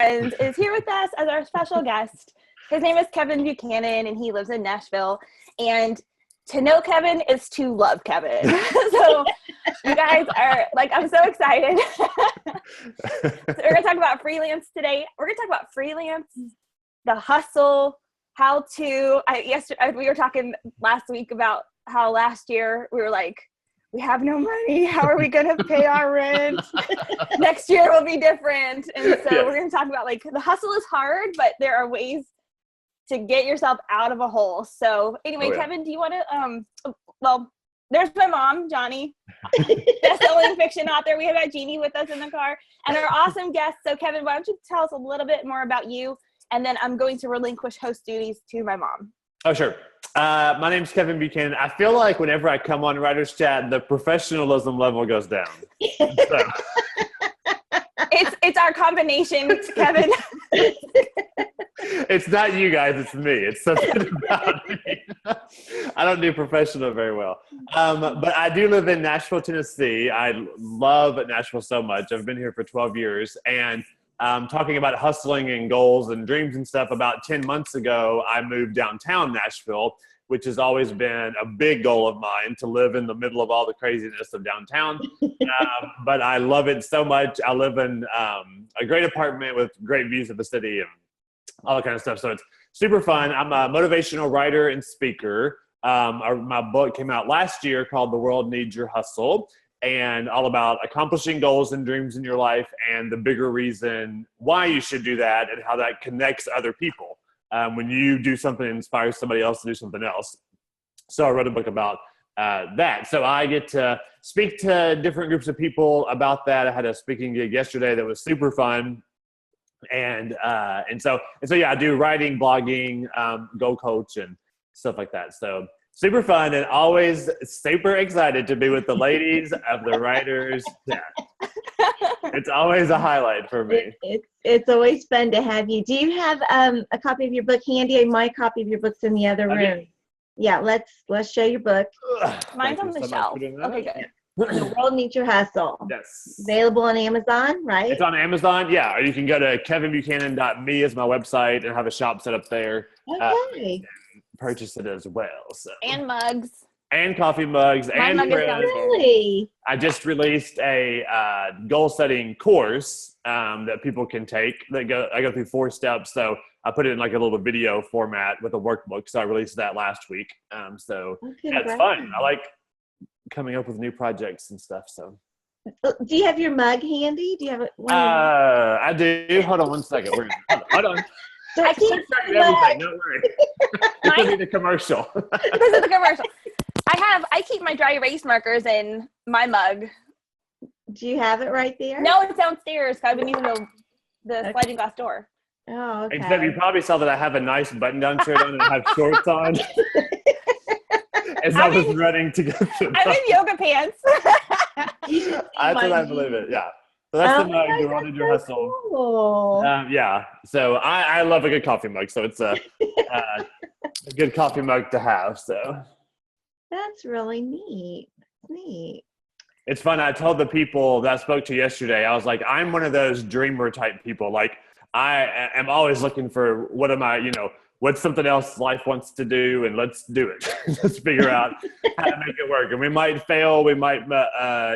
is here with us as our special guest. His name is Kevin Buchanan, and he lives in Nashville. And to know Kevin is to love Kevin. So you guys are like, I'm so excited. So we're going to talk about freelance today. We're going to talk about freelance, the hustle, how to, we were talking last week about how last year we were like, we have no money. How are we going to pay our rent? Next year will be different. And so we're going to talk about like the hustle is hard, but there are ways to get yourself out of a hole. So anyway, Kevin, do you want to, well, there's my mom, Johnny, best-selling fiction author. We have got Jeannie with us in the car and our awesome guests. So Kevin, why don't you tell us a little bit more about you? And then I'm going to relinquish host duties to my mom. Oh, sure. My name's Kevin Buchanan. I feel like whenever I come on Writer's Chat, the professionalism level goes down. So. It's our combination, Kevin. It's not you guys, it's me. It's something about me. I don't do professional very well. But I do live in Nashville, Tennessee. I love Nashville so much. I've been here for 12 years. And talking about hustling and goals and dreams and stuff, about 10 months ago, I moved downtown Nashville, which has always been a big goal of mine, to live in the middle of all the craziness of downtown. But I love it so much. I live in a great apartment with great views of the city and all that kind of stuff. So it's super fun. I'm a motivational writer and speaker. My book came out last year called The World Needs Your Hustle, and all about accomplishing goals and dreams in your life and the bigger reason why you should do that and how that connects other people. When you do something that inspires somebody else to do something else. So I wrote a book about that. So I get to speak to different groups of people about that. I had a speaking gig yesterday that was super fun. And so yeah, I do writing, blogging, goal coach and stuff like that. So super fun and always super excited to be with the ladies of the Writers Chat. It's always a highlight for me. It's always fun to have you. Do you have a copy of your book handy? My copy of your book's in the other room. Yeah, let's show your book. Mine's on the shelf. Okay, good. The World Needs Your Hustle. Yes. Available on Amazon, right? It's on Amazon, yeah. Or you can go to kevinbuchanan.me is my website and have a shop set up there. Okay. Purchase it as well. So. And mugs. And coffee mugs. My mug is Really? I just released a goal-setting course that people can take. I go through 4 steps. So I put it in like a little video format with a workbook. So I released that last week. So it's fun. I like coming up with new projects and stuff. So. Do you have your mug handy? Do you have it? I do. Hold on one second. Hold on. I keep everything. Don't worry. This will be the commercial. This is the commercial. I keep my dry erase markers in my mug. Do you have it right there? No, it's downstairs. I've been using the sliding glass door. Oh, okay. Except you probably saw that I have a nice button-down shirt on and I have shorts on. As I was running to go to I'm in yoga pants. That's what I believe it, yeah. So that's the mug, The World Needs Your Hustle. Cool. Yeah, so I love a good coffee mug, so it's a good coffee mug to have. So that's really neat. It's fun. I told the people that I spoke to yesterday, I was like, I'm one of those dreamer type people. Like I am always looking for what's something else life wants to do, and let's do it. Let's figure out how to make it work. And we might fail, we might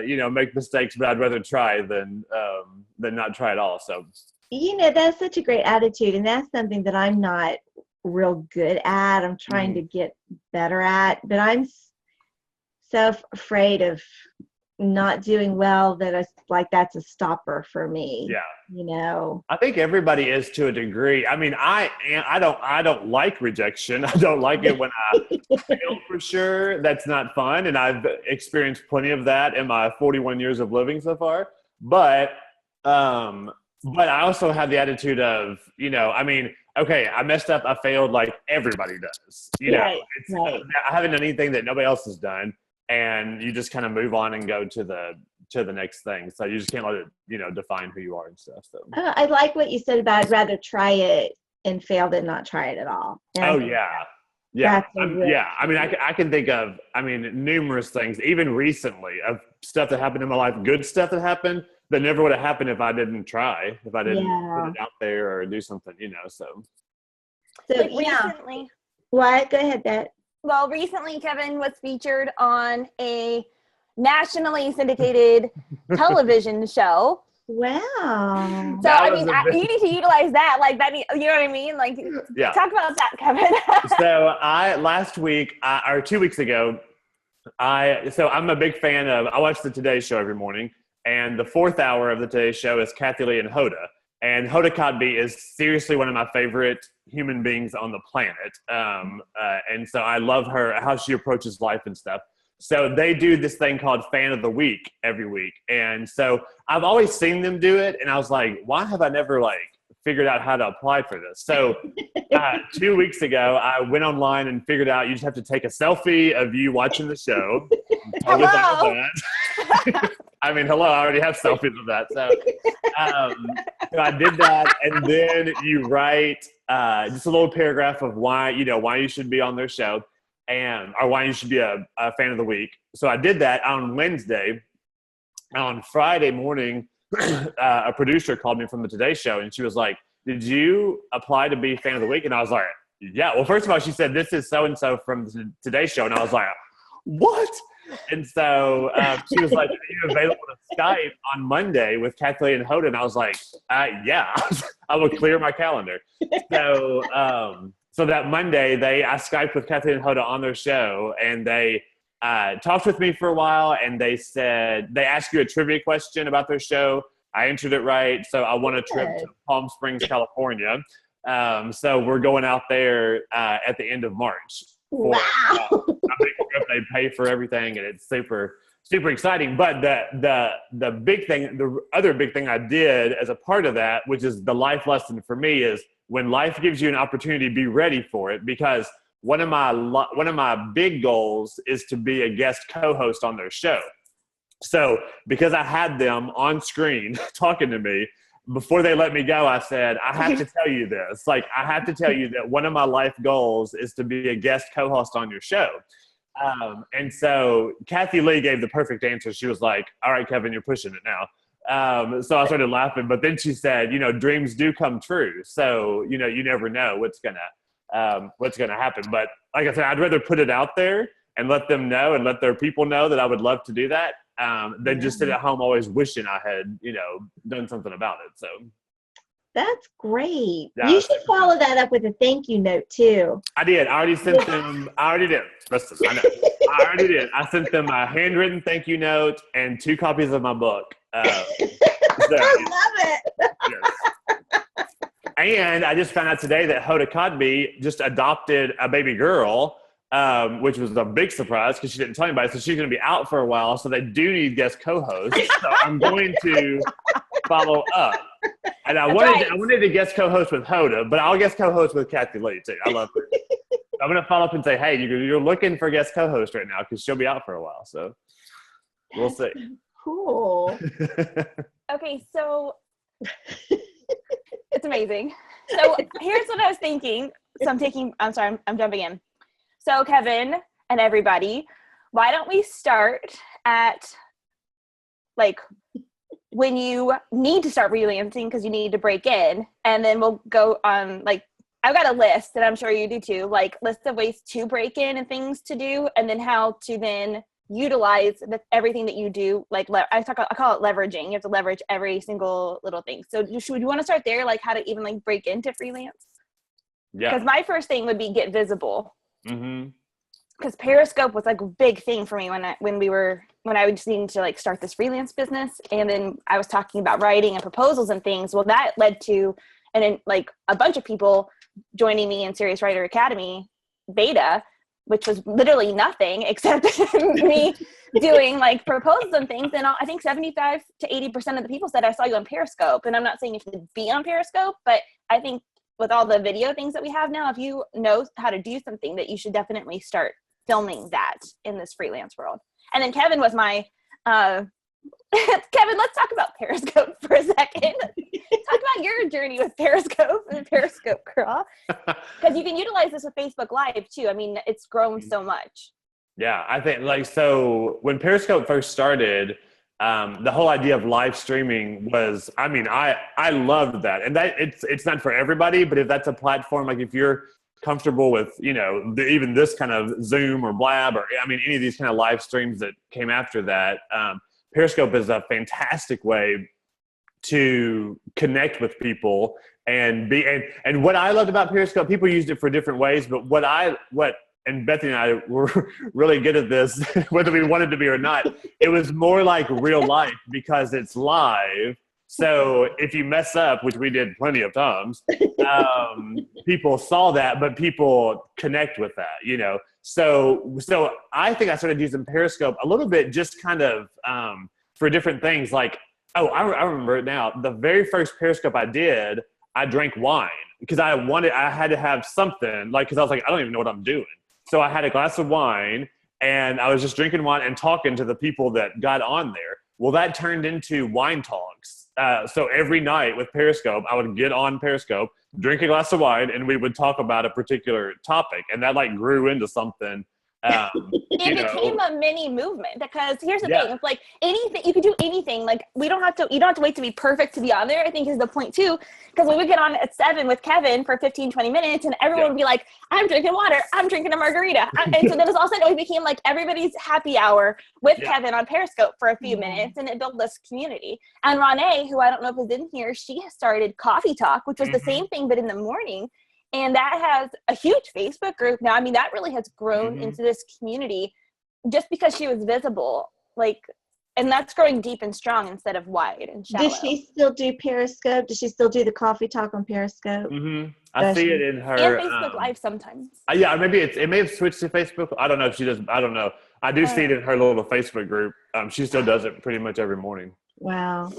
make mistakes, but I'd rather try than not try at all. So that's such a great attitude, and that's something that I'm not real good at. I'm trying to get better at, but I'm so afraid of not doing well that it's like that's a stopper for me. Yeah. I think everybody is to a degree. I mean, I don't like rejection. I don't like it when I fail, for sure. That's not fun, and I've experienced plenty of that in my 41 years of living so far. But I also have the attitude of, okay, I messed up, I failed, like everybody does. Right. I haven't done anything that nobody else has done. And you just kind of move on and go to the next thing. So you just can't let it, define who you are and stuff. So I like what you said about I'd rather try it and fail than not try it at all. And Yeah. I mean, I can think of, numerous things, even recently, of stuff that happened in my life, good stuff that happened that never would have happened if I didn't try, if I didn't put Yeah. it out there or do something, so. So Like yeah. recently, What? Go ahead, Bet. well, recently Kevin was featured on a nationally syndicated television show. Wow. So That I was mean, a big- you need to utilize that. Like that, you know what I mean? Like, Yeah. talk about that, Kevin. So last week, or 2 weeks ago, I'm a big fan of, I watch the Today Show every morning, and the fourth hour of the Today Show is Kathy Lee and Hoda. And Hoda Kotb is seriously one of my favorite human beings on the planet. And so I love her, how she approaches life and stuff. So they do this thing called Fan of the Week every week. And so I've always seen them do it. And I was like, why have I never figured out how to apply for this? So 2 weeks ago, I went online and figured out you just have to take a selfie of you watching the show. Hello. I mean, hello, I already have selfies of that. So I did that. And then you write just a little paragraph of why you should be on their show or why you should be a fan of the week. So I did that on Wednesday. On Friday morning, a producer called me from the Today Show, and she was like, did you apply to be fan of the week? And I was like, yeah. Well, first of all, she said, this is so-and-so from the Today Show. And I was like, what? And so she was like, are you available to Skype on Monday with Kathy Lee and Hoda? And I was like, yeah, I will clear my calendar. So so that Monday, I Skyped with Kathy and Hoda on their show, and they talked with me for a while, and they said, they asked you a trivia question about their show. I answered it right. So I won a trip to Palm Springs, California. So we're going out there at the end of March. For, Wow. a big trip. They pay for everything, and it's super, super exciting. But the big thing, the other big thing I did as a part of that, which is the life lesson for me, is when life gives you an opportunity, be ready for it. Because one of my big goals is to be a guest co-host on their show. So because I had them on screen talking to me, before they let me go, I said, I have to tell you this. I have to tell you that one of my life goals is to be a guest co-host on your show. And so Kathy Lee gave the perfect answer. She was like, all right, Kevin, you're pushing it now. So I started laughing. But then she said, dreams do come true. So, you never know what's going to happen. But like I said, I'd rather put it out there and let them know and let their people know that I would love to do that. Than just sit at home always wishing I had, done something about it. So That's great. Yeah, You should follow that up with a thank you note too. I did. I already sent them. I already did. Listen, I know. I already did. I sent them a handwritten thank you note and 2 copies of my book. I love it. Yes. And I just found out today that Hoda Kotb just adopted a baby girl. Which was a big surprise because she didn't tell anybody. So she's going to be out for a while. So they do need guest co-hosts. So I'm going to follow up. And I wanted to guest co-host with Hoda, but I'll guest co-host with Kathy Lee too. I love her. I'm going to follow up and say, hey, you're looking for guest co-host right now because she'll be out for a while. So we'll see. Cool. Okay, so it's amazing. So here's what I was thinking. So I'm sorry, I'm jumping in. So Kevin and everybody, why don't we start at when you need to start freelancing because you need to break in, and then we'll go on I've got a list, and I'm sure you do too, list of ways to break in and things to do, and then how to then utilize everything that you do. I call it leveraging. You have to leverage every single little thing. So should we want to start there, how to even break into freelance? Yeah. Because my first thing would be get visible. Mm-hmm. Because Periscope was a big thing for me when I was needing to start this freelance business, and then I was talking about writing and proposals and things. Well, that led to a bunch of people joining me in Serious Writer Academy beta, which was literally nothing except me doing proposals and things. And I think 75 to 80% of the people said, I saw you on Periscope. And I'm not saying you have to be on Periscope, but I think with all the video things that we have now, if you know how to do something, that you should definitely start filming that in this freelance world. And then Kevin was my Kevin, let's talk about Periscope for a second. Talk about your journey with Periscope and Periscope girl, because you can utilize this with Facebook Live too. I mean, it's grown so much. Yeah, I think so when Periscope first started, the whole idea of live streaming was, I mean, I loved that. And that it's not for everybody, but if that's a platform, like if you're comfortable with, you know, even this kind of Zoom or Blab, or I mean, any of these kind of live streams that came after that, Periscope is a fantastic way to connect with people and be, and what I loved about Periscope, people used it for different ways, but and Bethany and I were really good at this, whether we wanted to be or not. It was more like real life because it's live. So if you mess up, which we did plenty of times, people saw that, but people connect with that, you know? So I think I started using Periscope a little bit, just kind of for different things. Like, I remember it now. The very first Periscope I did, I drank wine because I had to have something, like, because I was like, I don't even know what I'm doing. So I had a glass of wine and I was just drinking wine and talking to the people that got on there. Well, that turned into wine talks. So every night with Periscope, I would get on Periscope, drink a glass of wine, and we would talk about a particular topic. And that like grew into something. It became a mini movement, because here's the thing. It's like anything, you can do anything. Like you don't have to wait to be perfect to be on there, I think is the point too. Because we would get on at 7 with Kevin for 15, 20 minutes and everyone would be like, I'm drinking water, I'm drinking a margarita. And so then all of a sudden it became like everybody's happy hour with Kevin on Periscope for a few minutes, and it built this community. And Renee, who I don't know if is in here, she started Coffee Talk, which was the same thing, but in the morning. And that has a huge Facebook group now. I mean, that really has grown into this community just because she was visible. Like, and that's growing deep and strong instead of wide and shallow. Does she still do Periscope? Does she still do the Coffee Talk on Periscope? I see it in her. And Facebook Live sometimes. Yeah, maybe it may have switched to Facebook. I don't know if she does. I don't know. I do see it in her little Facebook group. She still does it pretty much every morning. Wow.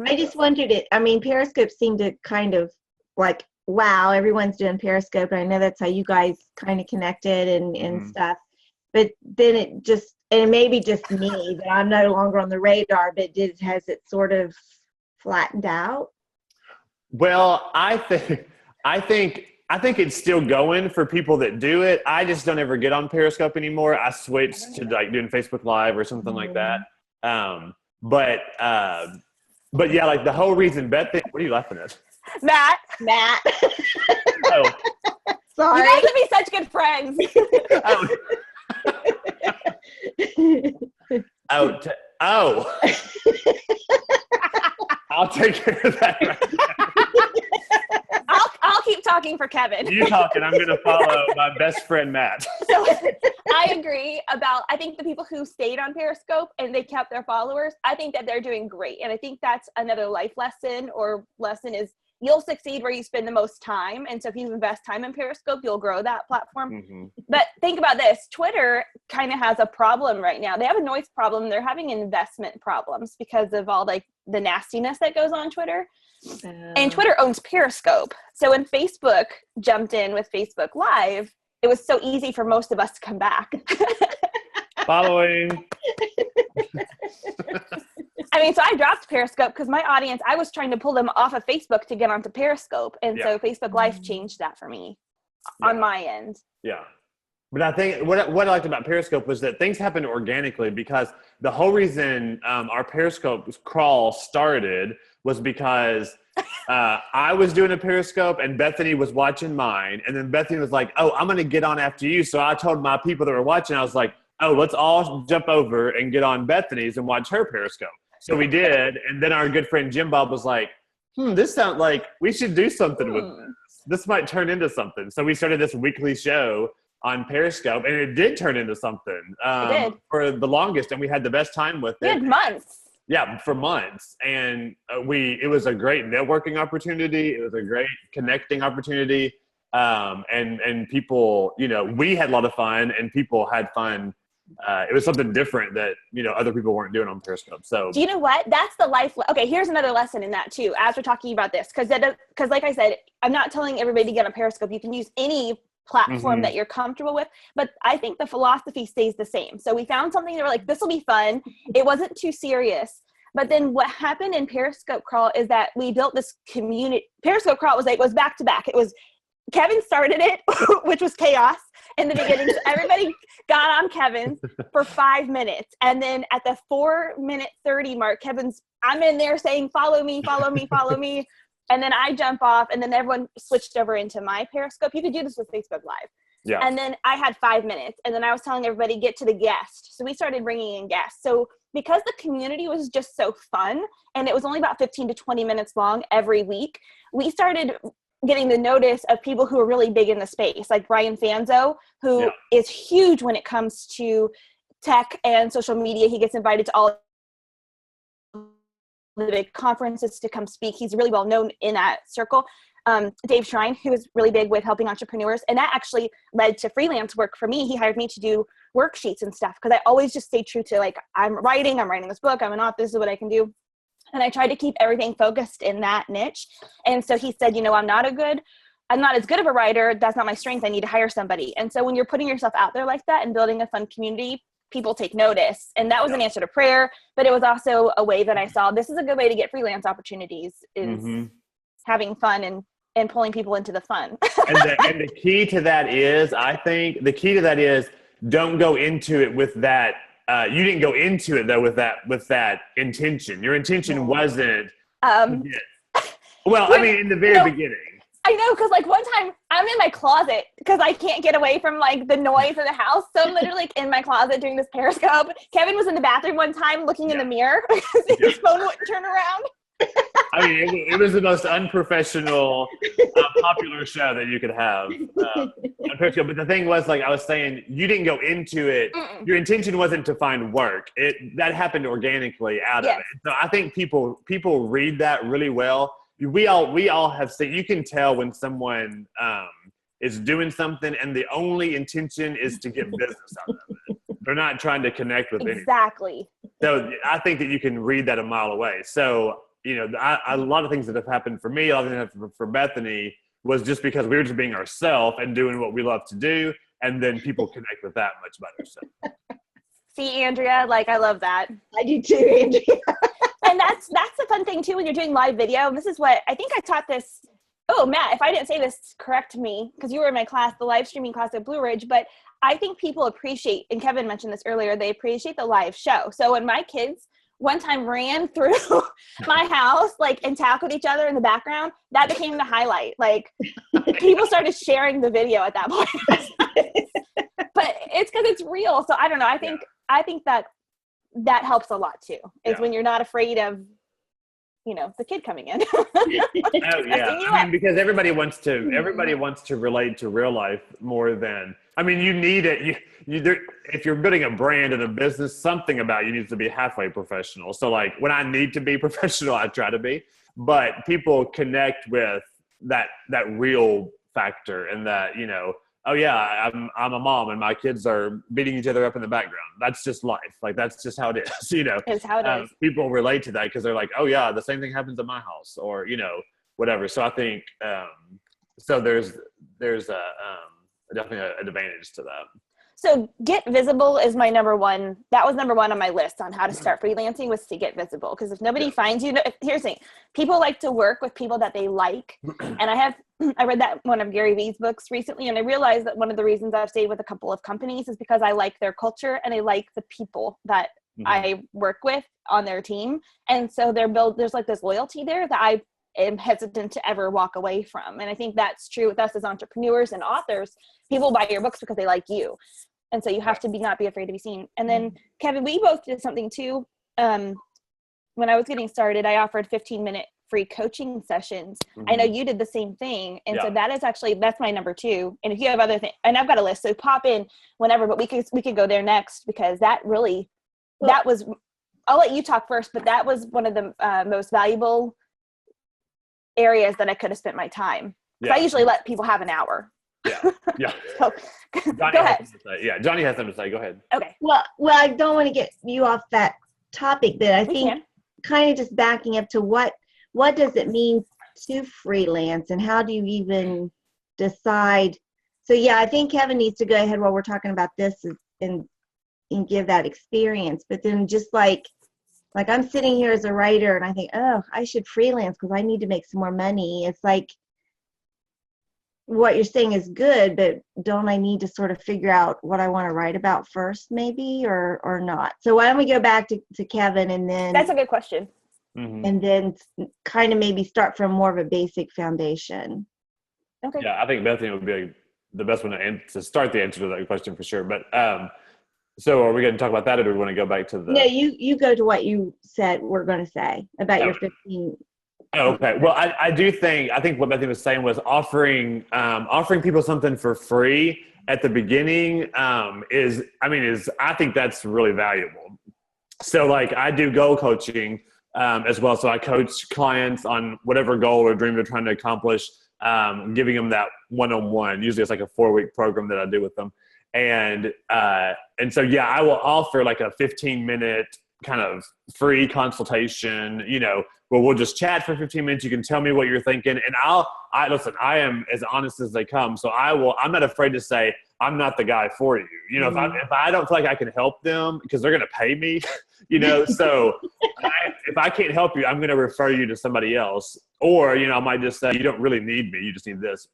I just wondered it. I mean, Periscope seemed to kind of like, wow, everyone's doing Periscope. And I know that's how you guys kind of connected and stuff. But then it may be just me that I'm no longer on the radar, but has it sort of flattened out? Well, I think it's still going for people that do it. I just don't ever get on Periscope anymore. I switched to like doing Facebook Live or something like that. But yeah, like the whole reason what are you laughing at? Matt. Oh. Sorry. You guys would be such good friends. I'll take care of that right now. I'll keep talking for Kevin. You talking, I'm going to follow my best friend, Matt. So I agree I think the people who stayed on Periscope and they kept their followers, I think that they're doing great. And I think that's another life lesson is you'll succeed where you spend the most time. And so if you invest time in Periscope, you'll grow that platform. But think about this. Twitter kind of has a problem right now. They have a noise problem. They're having investment problems because of all like the nastiness that goes on Twitter. And Twitter owns Periscope. So when Facebook jumped in with Facebook Live, it was so easy for most of us to come back. Following. I mean, so I dropped Periscope because my audience, I was trying to pull them off of Facebook to get onto Periscope. And so Facebook Live changed that for me on my end. Yeah. But I think what I liked about Periscope was that things happened organically, because the whole reason our Periscope crawl started was because I was doing a Periscope and Bethany was watching mine. And then Bethany was like, oh, I'm going to get on after you. So I told my people that were watching, I was like, oh, let's all jump over and get on Bethany's and watch her Periscope. So we did. And then our good friend Jim Bob was like, this sounds like we should do something with this. This might turn into something. So we started this weekly show on Periscope, and it did turn into something for the longest. And we had the best time with it. We had months. Yeah, for months. And it was a great networking opportunity. It was a great connecting opportunity. And people, we had a lot of fun and people had fun. It was something different that, other people weren't doing on Periscope. So do you know what? That's the life. Okay, here's another lesson in that too, as we're talking about this. Because like I said, I'm not telling everybody to get on Periscope. You can use any platform that you're comfortable with. But I think the philosophy stays the same. So we found something that we're like, this will be fun. It wasn't too serious. But then what happened in Periscope Crawl is that we built this community. Periscope Crawl was back to back. It was Kevin started it, which was chaos. in the beginning. So everybody got on Kevin's for 5 minutes. And then at the 4:30 mark, I'm in there saying, follow me, follow me, follow me. And then I jump off, and then everyone switched over into my Periscope. You could do this with Facebook Live. Yeah. And then I had 5 minutes, and then I was telling everybody, get to the guest. So we started bringing in guests. So because the community was just so fun, and it was only about 15 to 20 minutes long every week, we started getting the notice of people who are really big in the space, like Brian Fanzo, who is huge when it comes to tech and social media. He gets invited to all the big conferences to come speak. He's really well known in that circle. Dave Shrine, who is really big with helping entrepreneurs. And that actually led to freelance work for me. He hired me to do worksheets and stuff, because I always just stay true to, like, I'm writing this book, I'm an author, this is what I can do. And I tried to keep everything focused in that niche. And so he said, I'm not as good of a writer. That's not my strength. I need to hire somebody. And so when you're putting yourself out there like that and building a fun community, people take notice. And that was an answer to prayer, but it was also a way that I saw this is a good way to get freelance opportunities, is having fun and pulling people into the fun. and the key to that is, I think the key to that is, don't go into it with that. You didn't go into it though with that intention. Your intention wasn't. Well, I mean, in the very beginning. I know, because like one time I'm in my closet because I can't get away from like the noise of the house. So I'm literally like in my closet doing this Periscope. Kevin was in the bathroom one time looking in the mirror because his phone wouldn't turn around. I mean, it was the most unprofessional, popular show that you could have on Periscope. But the thing was, like I was saying, you didn't go into it. Your intention wasn't to find work. That happened organically out of it. So I think people read that really well. We all have seen. You can tell when someone is doing something and the only intention is to get business out of it. They're not trying to connect with anyone. Exactly. So I think that you can read that a mile away. So, a lot of things that have happened for me, a lot of things that happened for Bethany, was just because we were just being ourselves and doing what we love to do. And then people connect with that much better. So. See, Andrea, like, I love that. I do too, Andrea. And that's the fun thing too when you're doing live video. This is what I think I taught this. Oh, Matt, if I didn't say this, correct me, because you were in my class, the live streaming class at Blue Ridge. But I think people appreciate, and Kevin mentioned this earlier, they appreciate the live show. So when my kids one time ran through my house, like, and tackled each other in the background, that became the highlight. Like, people started sharing the video at that point. But it's because it's real. So I don't know. I think that helps a lot too, is when you're not afraid of, the kid coming in. I mean, because everybody wants to relate to real life more than, I mean, you need it. If you're building a brand and a business, something about you needs to be halfway professional. So like when I need to be professional, I try to be, but people connect with that real factor, and that, oh yeah, I'm a mom and my kids are beating each other up in the background. That's just life. Like, that's just how it is, It's how it is. People relate to that because they're like, oh yeah, the same thing happens at my house, or, whatever. So I think, so there's definitely an advantage to that. So get visible is my number one. That was number one on my list on how to start freelancing, was to get visible. Because if nobody finds you, here's the thing, people like to work with people that they like. And I read that one of Gary Vee's books recently, and I realized that one of the reasons I've stayed with a couple of companies is because I like their culture and I like the people that I work with on their team. And so there's like this loyalty there that I am hesitant to ever walk away from. And I think that's true with us as entrepreneurs and authors. People buy your books because they like you. And so you have to not be afraid to be seen. And then Kevin, we both did something too. When I was getting started, I offered 15-minute free coaching sessions. I know you did the same thing. And so that's my number two. And if you have other things, and I've got a list, so pop in whenever, but we could go there next, because that really, that was, I'll let you talk first, but that was one of the most valuable areas that I could have spent my time. I usually let people have an hour. Yeah. So, go ahead. Johnny has something to say. Go ahead. Okay. Well, I don't want to get you off that topic, but I think kind of just backing up to what does it mean to freelance, and how do you even decide? So I think Kevin needs to go ahead while we're talking about this and give that experience. But then just like I'm sitting here as a writer and I think, oh, I should freelance because I need to make some more money. It's like, what you're saying is good, but don't I need to sort of figure out what I want to write about first, maybe, or not? So why don't we go back to Kevin, and then That's a good question. And then kind of maybe start from more of a basic foundation. Okay. Yeah, I think Bethany would be the best one to start the answer to that question for sure. But so are we going to talk about that, or do we want to go back to the? No, you go to what you said we're going to say about your 15. Oh, okay. Well, I think what Bethany was saying was offering people something for free at the beginning I think that's really valuable. So like I do goal coaching as well. So I coach clients on whatever goal or dream they're trying to accomplish, giving them that one-on-one. Usually it's like a 4-week program that I do with them. And so, yeah, I will offer like a 15-minute kind of free consultation, where we'll just chat for 15 minutes. You can tell me what you're thinking. And listen, I am as honest as they come. So I'm not afraid to say, I'm not the guy for you. If I don't feel like I can help them, because they're going to pay me, so if I can't help you, I'm going to refer you to somebody else. Or, I might just say, you don't really need me. You just need this.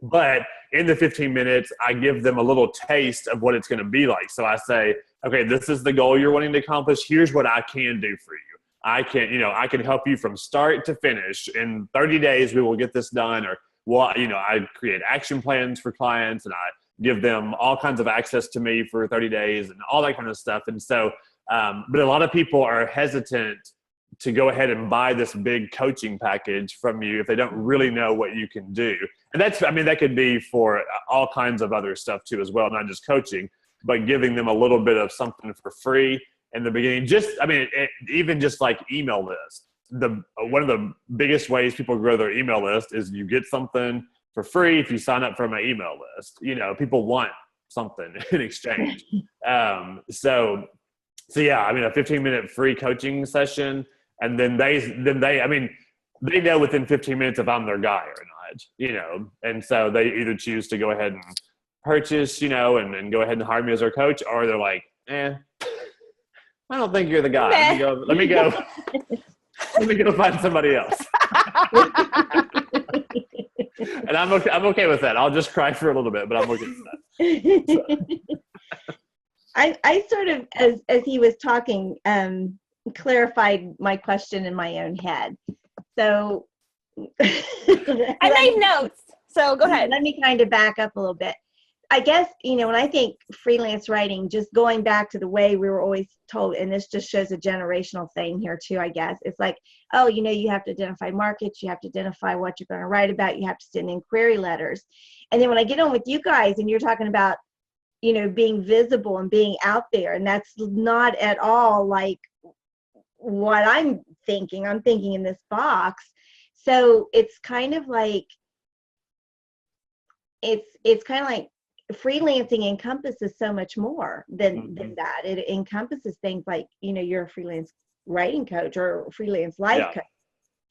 But in the 15 minutes, I give them a little taste of what it's going to be like. So I say, okay, this is the goal you're wanting to accomplish. Here's what I can do for you. I can help you from start to finish. In 30 days, we will get this done. Or, I create action plans for clients, and I give them all kinds of access to me for 30 days and all that kind of stuff. And so, but a lot of people are hesitant to go ahead and buy this big coaching package from you if they don't really know what you can do. And that could be for all kinds of other stuff too as well, not just coaching, but giving them a little bit of something for free in the beginning. Even just like email list. One of the biggest ways people grow their email list is you get something for free if you sign up for my email list. People want something in exchange. So yeah, a 15-minute free coaching session. And then they know within 15 minutes if I'm their guy or not, and so they either choose to go ahead and purchase, and go ahead and hire me as their coach, or they're like, I don't think you're the guy. Let me go find somebody else. And I'm okay with that. I'll just cry for a little bit, but I'm okay with that. So. I sort of, as he was talking, clarified my question in my own head. So I made notes. So go ahead. Let me kind of back up a little bit. I guess, when I think freelance writing, just going back to the way we were always told, and this just shows a generational thing here too, I guess. It's like, you have to identify markets, you have to identify what you're going to write about, you have to send inquiry letters. And then when I get on with you guys and you're talking about, being visible and being out there, and that's not at all like what I'm thinking. I'm thinking in this box. So it's kind of like, it's kind of like freelancing encompasses so much more than that. It encompasses things like, you're a freelance writing coach or a freelance life coach.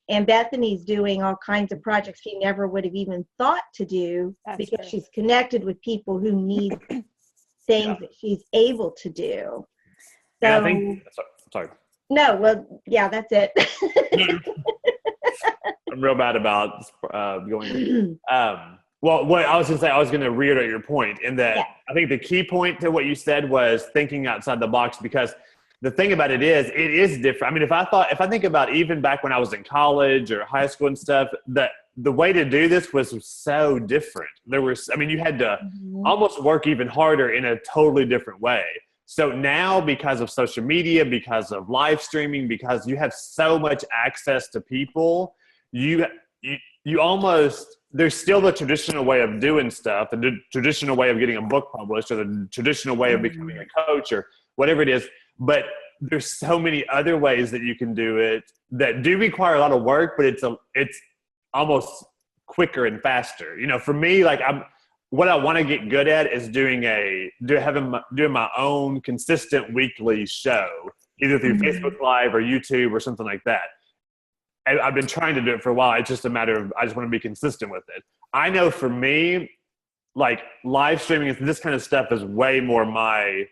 And Bethany's doing all kinds of projects she never would have even thought to do. That's because she's connected with people who need things that she's able to do. So, I think, sorry. No, well, yeah, that's it. I'm real bad about going. Well, what I was going to say, I was going to reiterate your point in that I think the key point to what you said was thinking outside the box, because the thing about it is different. If I think about even back when I was in college or high school and stuff, that the way to do this was so different. You had to almost work even harder in a totally different way. So now, because of social media, because of live streaming, because you have so much access to people, you almost, there's still the traditional way of doing stuff, and the traditional way of getting a book published, or the traditional way of becoming a coach, or whatever it is. But there's so many other ways that you can do it that do require a lot of work, but it's almost quicker and faster. For me, what I want to get good at is doing my own consistent weekly show, either through Facebook Live or YouTube or something like that. I've been trying to do it for a while. It's just a matter of, I just want to be consistent with it. I know for me, live streaming, this kind of stuff is way more my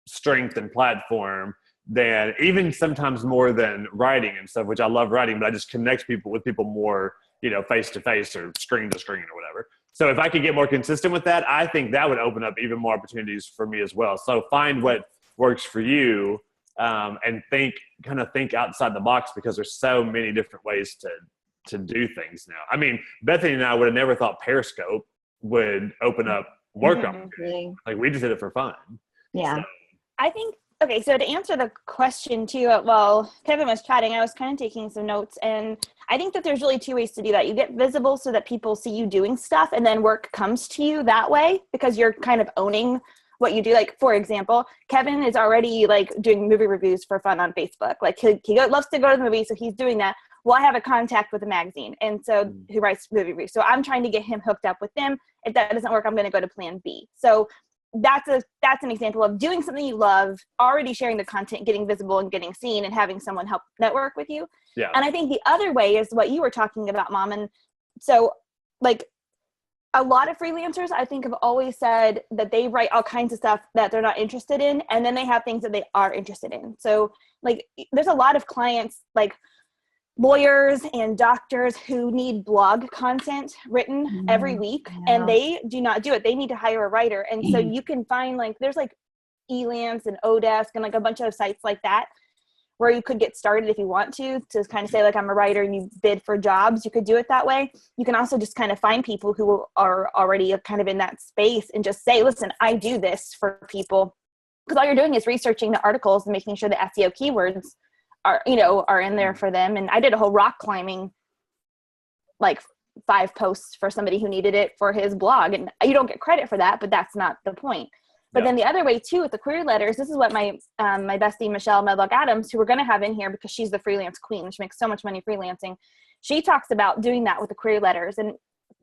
strength and platform than, even sometimes more than writing and stuff, which I love writing, but I just connect with people more, face to face or screen to screen or whatever. So if I could get more consistent with that, I think that would open up even more opportunities for me as well. So find what works for you, and think outside the box, because there's so many different ways to do things now. I mean, Bethany and I would have never thought Periscope would open up work opportunities. Like, we just did it for fun. Yeah. So. I think, okay, so to answer the question too, while Kevin was chatting, I was kind of taking some notes, and I think that there's really two ways to do that. You get visible so that people see you doing stuff, and then work comes to you that way because you're kind of owning what you do. Like, for example, Kevin is already like doing movie reviews for fun on Facebook. Like, he loves to go to the movies, so he's doing that. Well, I have a contact with a magazine, and so who writes movie reviews. So I'm trying to get him hooked up with them. If that doesn't work, I'm going to go to plan B. So that's an example of doing something you love, already sharing the content, getting visible and getting seen, and having someone help network with you. Yeah. And I think the other way is what you were talking about, Mom. And so, like, a lot of freelancers, I think, have always said that they write all kinds of stuff that they're not interested in, and then they have things that they are interested in. So, like, there's a lot of clients, like lawyers and doctors, who need blog content written every week, and they do not do it. They need to hire a writer. And so you can find, like, there's like Elance and Odesk and like a bunch of sites like that where you could get started if you want to kind of say, like, I'm a writer, and you bid for jobs. You could do it that way. You can also just kind of find people who are already kind of in that space and just say, listen, I do this for people. Because all you're doing is researching the articles and making sure the SEO keywords are in there for them. And I did a whole rock climbing, like 5 posts for somebody who needed it for his blog. And you don't get credit for that, but that's not the point. But then the other way too, with the query letters, this is what my bestie, Michelle Medlock Adams, who we're going to have in here because she's the freelance queen. She makes so much money freelancing. She talks about doing that with the query letters and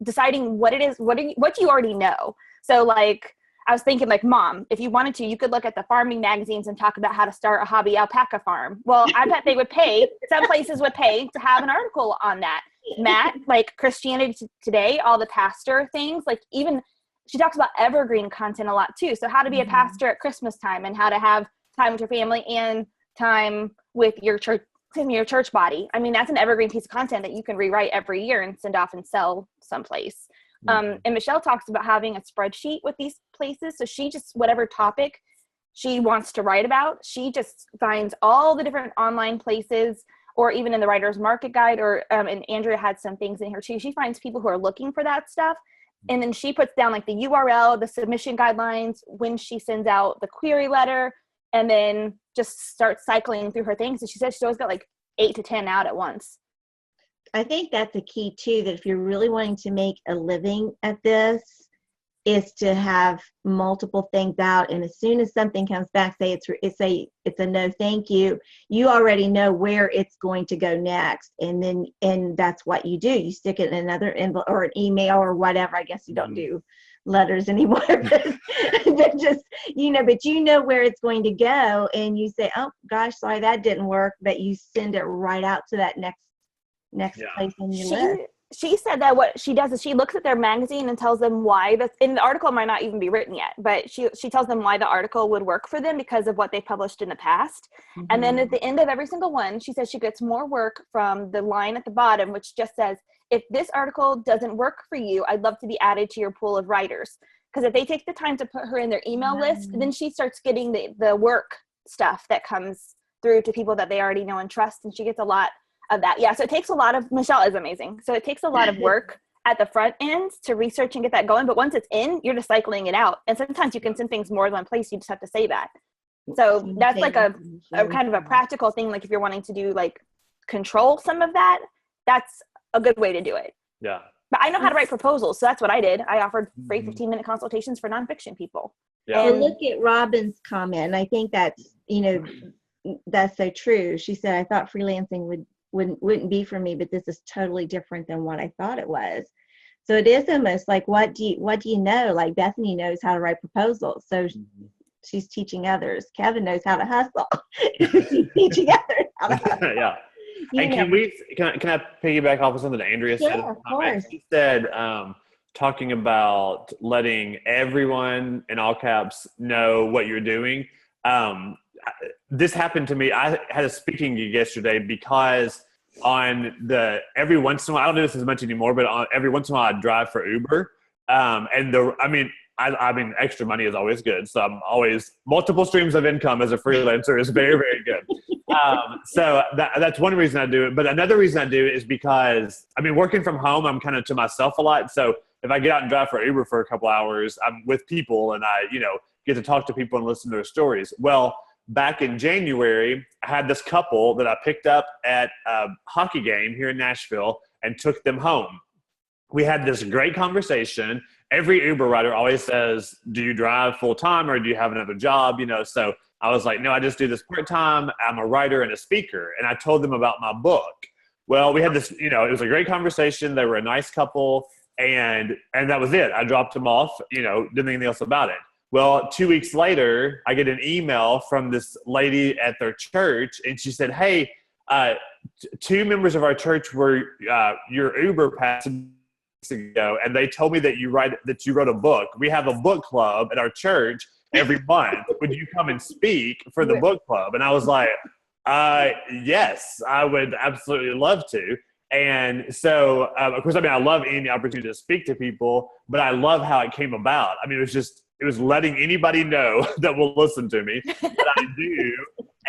deciding what it is, what do you already know? So, like, I was thinking, like, Mom, if you wanted to, you could look at the farming magazines and talk about how to start a hobby alpaca farm. Well, I bet they would pay, some places would pay to have an article on that. Matt, like Christianity Today, all the pastor things, like, even she talks about evergreen content a lot too. So how to be a pastor at Christmas time, and how to have time with your family and time with your church body. I mean, that's an evergreen piece of content that you can rewrite every year and send off and sell someplace. And Michelle talks about having a spreadsheet with these places. So she just, whatever topic she wants to write about, she just finds all the different online places, or even in the Writer's Market Guide, or and Andrea had some things in here too. She finds people who are looking for that stuff. And then she puts down, like, the URL, the submission guidelines, when she sends out the query letter, and then just starts cycling through her things. And she says she's always got like 8 to 10 out at once. I think that's a key too, that if you're really wanting to make a living at this, is to have multiple things out. And as soon as something comes back, say it's a no thank you, you already know where it's going to go next. And that's what you do. You stick it in another envelope or an email or whatever. I guess you don't do letters anymore, but just, but you know where it's going to go, and you say, oh gosh, sorry, that didn't work. But you send it right out to that next place on your list. She said that what she does is she looks at their magazine and tells them why in the article might not even be written yet, but she tells them why the article would work for them because of what they published in the past. And then at the end of every single one, she says she gets more work from the line at the bottom, which just says, if this article doesn't work for you, I'd love to be added to your pool of writers. Because if they take the time to put her in their email list, then she starts getting the work stuff that comes through to people that they already know and trust. And she gets a lot of that. Yeah. So it takes a lot of, Michelle is amazing. So it takes a lot of work at the front end to research and get that going. But once it's in, you're just cycling it out. And sometimes you can send things more than one place. You just have to say that. So that's like a kind of a practical thing. Like if you're wanting to do like control some of that, that's a good way to do it. Yeah. But I know how to write proposals. So that's what I did. I offered free 15-minute consultations for nonfiction people. Yeah. And look at Robin's comment. And I think that's, that's so true. She said, I thought freelancing wouldn't be for me, but this is totally different than what I thought it was. So it is almost like, what do you know? Like Bethany knows how to write proposals. So she's teaching others. Kevin knows how to hustle. She's teaching others how to hustle. Yeah. And can I piggyback off of something that Andrea said? Of course. She said, talking about letting everyone in all caps know what you're doing. This happened to me. I had a speaking gig yesterday because every once in a while, I don't do this as much anymore, but every once in a while I drive for Uber. I mean, extra money is always good. So I'm always multiple streams of income as a freelancer is very, very good. So that's one reason I do it. But another reason I do it is because, I mean, working from home, I'm kind of to myself a lot. So if I get out and drive for Uber for a couple hours, I'm with people and I, get to talk to people and listen to their stories. Well, back in January, I had this couple that I picked up at a hockey game here in Nashville and took them home. We had this great conversation. Every Uber rider always says, do you drive full time or do you have another job? So I was like, no, I just do this part time. I'm a writer and a speaker. And I told them about my book. Well, we had this, it was a great conversation. They were a nice couple and that was it. I dropped them off, didn't think anything else about it. Well, 2 weeks later, I get an email from this lady at their church and she said, hey, two members of our church were your Uber passengers ago, and they told me that you wrote a book. We have a book club at our church every month. Would you come and speak for the book club? And I was like, yes, I would absolutely love to. And so, of course, I love any opportunity to speak to people, but I love how it came about. I mean, it was letting anybody know that will listen to me that I do.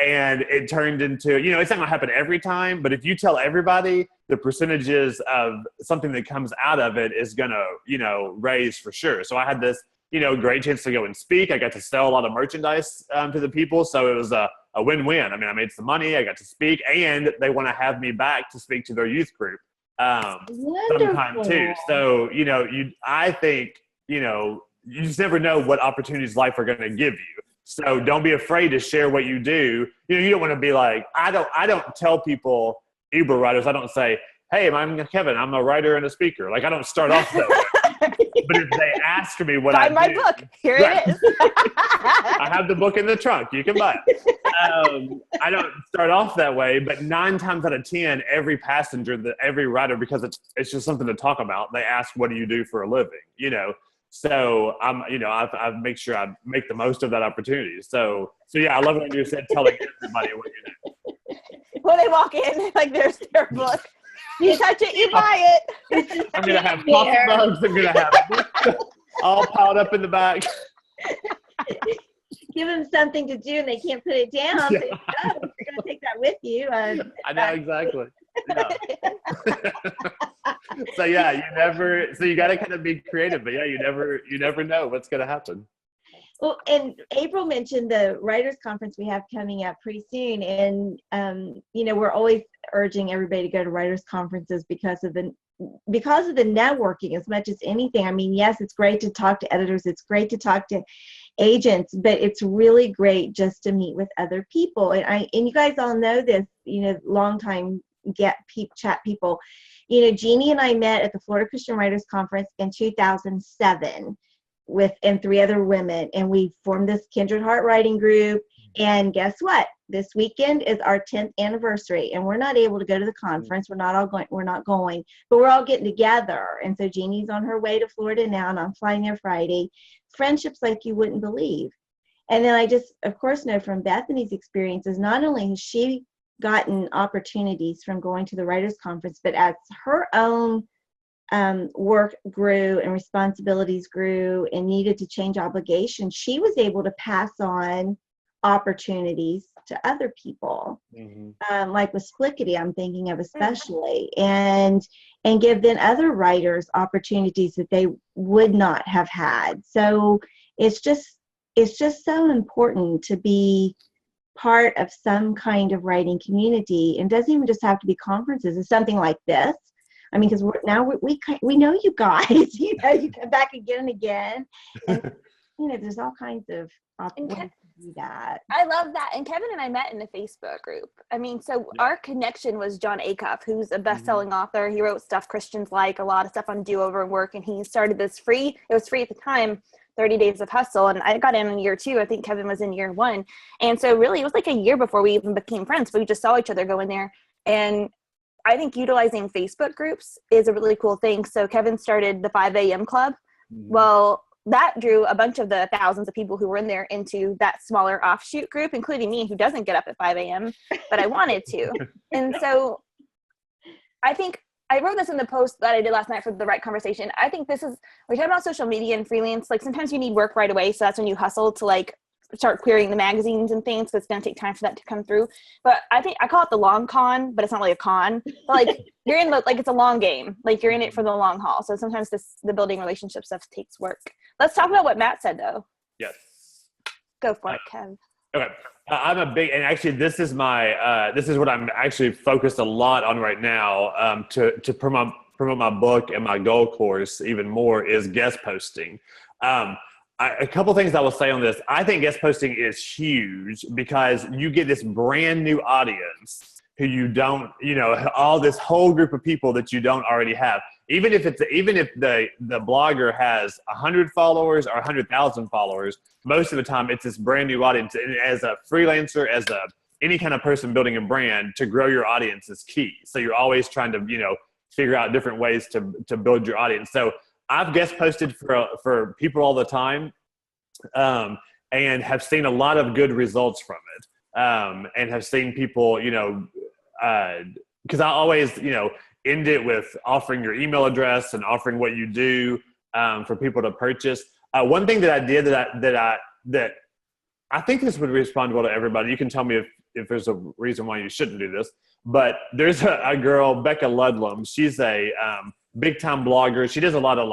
And it turned into, it's not going to happen every time, but if you tell everybody, the percentages of something that comes out of it is going to, raise for sure. So I had this, great chance to go and speak. I got to sell a lot of merchandise to the people. So it was a win-win. I mean, I made some money, I got to speak, and they want to have me back to speak to their youth group sometime too. So, I think, you just never know what opportunities life are going to give you. So don't be afraid to share what you do. You don't want to be like, I don't tell people, Uber riders, I don't say, hey, I'm Kevin, I'm a writer and a speaker. Like I don't start off that way. But if they ask me what I do. Buy my book. Here it is. I have the book in the trunk. You can buy it. I don't start off that way, but 9 times out of 10, every passenger, every rider, because it's just something to talk about, they ask, what do you do for a living? So I make sure I make the most of that opportunity. So yeah, I love what you said, telling everybody what you do. When they walk in, like there's their book. You touch it, you buy it. I'm going to have coffee mugs. I'm going to have books all piled up in the back. Give them something to do and they can't put it down. Yeah. So you're going to take that with you. I know, exactly. Yeah. So yeah, you got to kind of be creative, but yeah, you never know what's going to happen. Well, and April mentioned the writers conference we have coming up pretty soon. And, we're always urging everybody to go to writers conferences because of the networking as much as anything. I mean, yes, it's great to talk to editors. It's great to talk to agents, but it's really great just to meet with other people. And you guys all know this, long time chat people. Jeannie and I met at the Florida Christian Writers Conference in 2007 and 3 other women, and we formed this Kindred Heart Writing group. And guess what? This weekend is our 10th anniversary, and we're not able to go to the conference. We're not going, but we're all getting together. And so Jeannie's on her way to Florida now, and I'm flying there Friday. Friendships like you wouldn't believe. And then I just, of course, know from Bethany's experiences, not only has she gotten opportunities from going to the writers conference, but as her own work grew and responsibilities grew and needed to change obligations, she was able to pass on opportunities to other people, like with Splickety, I'm thinking of especially, and give then other writers opportunities that they would not have had. So it's just so important to be part of some kind of writing community. And it doesn't even just have to be conferences. It's something like this. I mean, because we know you guys. You come back again and again, and there's all kinds of opportunities to do that. I love that. And Kevin and I met in a Facebook group. I mean, so our connection was John Acuff, who's a best-selling author. He wrote stuff Christians like, a lot of stuff on do-over and work, and he started this it was free at the time, 30 Days of Hustle, and I got in year 2. I think Kevin was in year 1. And so really it was like a year before we even became friends, but we just saw each other go in there. And I think utilizing Facebook groups is a really cool thing. So Kevin started the 5 a.m. club. Well, that drew a bunch of the thousands of people who were in there into that smaller offshoot group, including me, who doesn't get up at 5 a.m., but I wanted to. And so I think I wrote this in the post that I did last night for the right conversation. I think we're talking about social media and freelance. Like sometimes you need work right away. So that's when you hustle to like start querying the magazines and things. So it's going to take time for that to come through. But I think I call it the long con, but it's not really a con. But like you're in the, like, it's a long game. Like you're in it for the long haul. So sometimes the building relationship stuff takes work. Let's talk about what Matt said though. Yes. Go for it, Kev. Okay. I'm a big, and actually this is what I'm actually focused a lot on right now, to promote my book and my goal course even more, is guest posting. A couple things I will say on this. I think guest posting is huge because you get this brand new audience who you don't, all this whole group of people that you don't already have. Even if the blogger has 100 followers or 100,000 followers, most of the time it's this brand new audience. And as a freelancer, any kind of person building a brand, to grow your audience is key. So you're always trying to, figure out different ways to build your audience. So I've guest posted for people all the time, and have seen a lot of good results from it. And have seen people, because I always, end it with offering your email address and offering what you do, for people to purchase. One thing that I did that I think this would respond well to everybody. You can tell me if there's a reason why you shouldn't do this, but there's a girl, Becca Ludlum. She's a big time blogger. She does a lot of